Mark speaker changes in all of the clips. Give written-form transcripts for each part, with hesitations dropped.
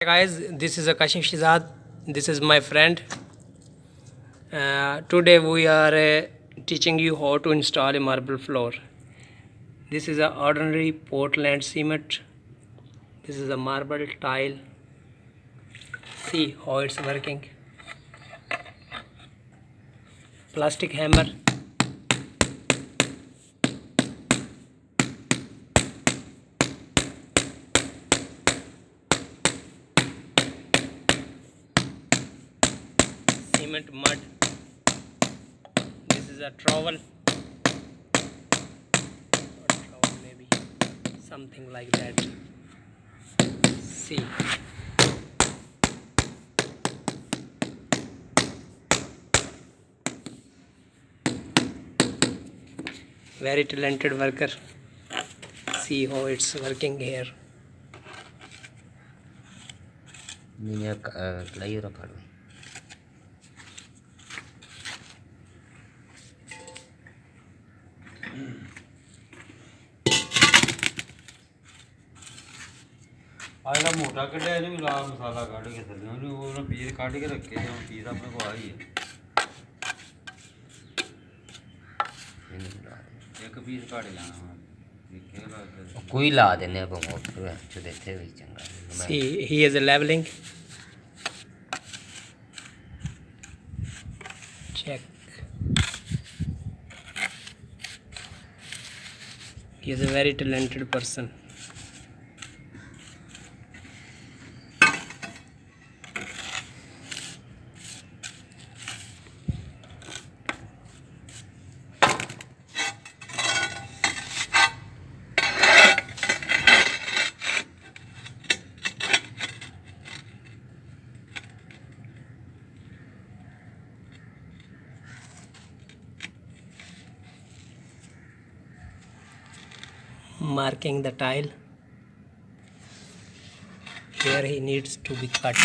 Speaker 1: Hey guys, this is Akashif Shizad. This is my friend. Today we are teaching you how to install a marble floor. This is a ordinary Portland cement. This is a marble tile. See how it's working. Plastic hammer. Cement mud. This is a trowel. Or trowel maybe. Something like that. See. Very talented worker. See how it's working here.
Speaker 2: Layer of
Speaker 3: आला मोटा कढ़िया ਇਹਨੂੰ ਵੀ ਲਾਲ ਮਸਾਲਾ ਕੱਢ ਕੇ ਥੱਲੇ ਉਹਨੂੰ ਉਹਨਾਂ piece ਕੱਢ ਕੇ ਰੱਖੇ ਜਾਂ ਪੀਸ ਆਪਣੇ ਕੋਲ ਆਈ ਹੈ ਇੱਕ ਪੀਸ ਕੱਢ ਜਾਣਾ ਹੁਣ ਦੇਖੇਗਾ
Speaker 2: ਕੋਈ ਲਾ ਦਿੰਨੇ ਆਪਾਂ ਮੋਟਰ ਚ ਦੇਖੇ ਵੀ ਚੰਗਾ
Speaker 1: See, he is leveling. Check. He is a very talented person. Marking the tile. Here he needs to be cut.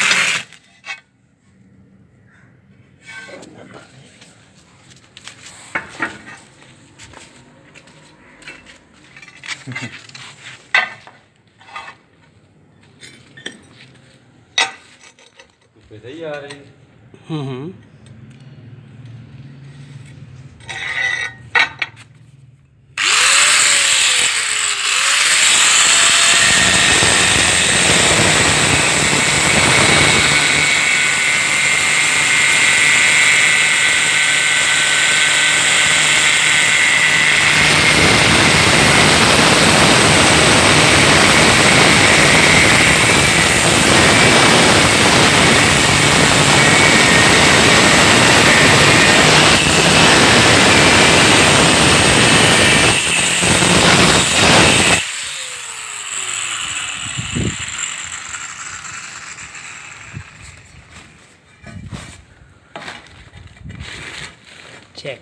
Speaker 3: ਪਤਾ ਹੀ ਆ ਰਹੀ
Speaker 1: Check.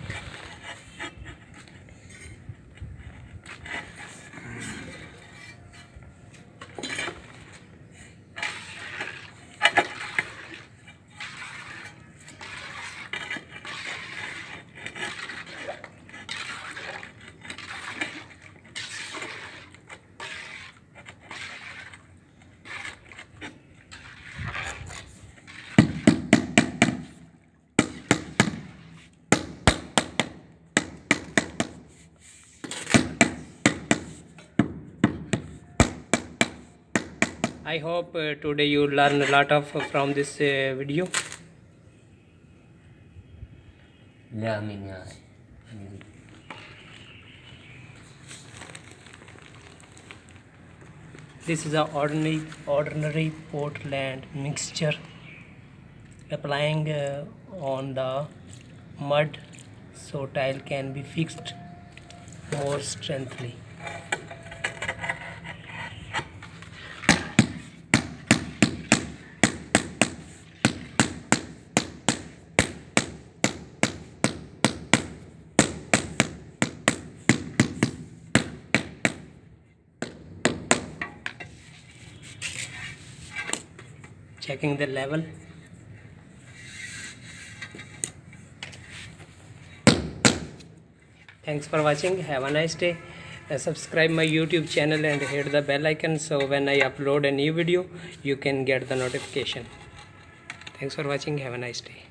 Speaker 1: I hope today you learn a lot of from this video.
Speaker 2: ਲਿਆ ਮੈਨੂੰ
Speaker 1: This is a ordinary Portland mixture. Applying on the mud so tile can be fixed more strengthly. Checking the level. Thanks for watching. Have a nice day. subscribe my YouTube channel and hit the bell icon, so when I upload a new video you can get the notification. Thanks for watching. Have a nice day.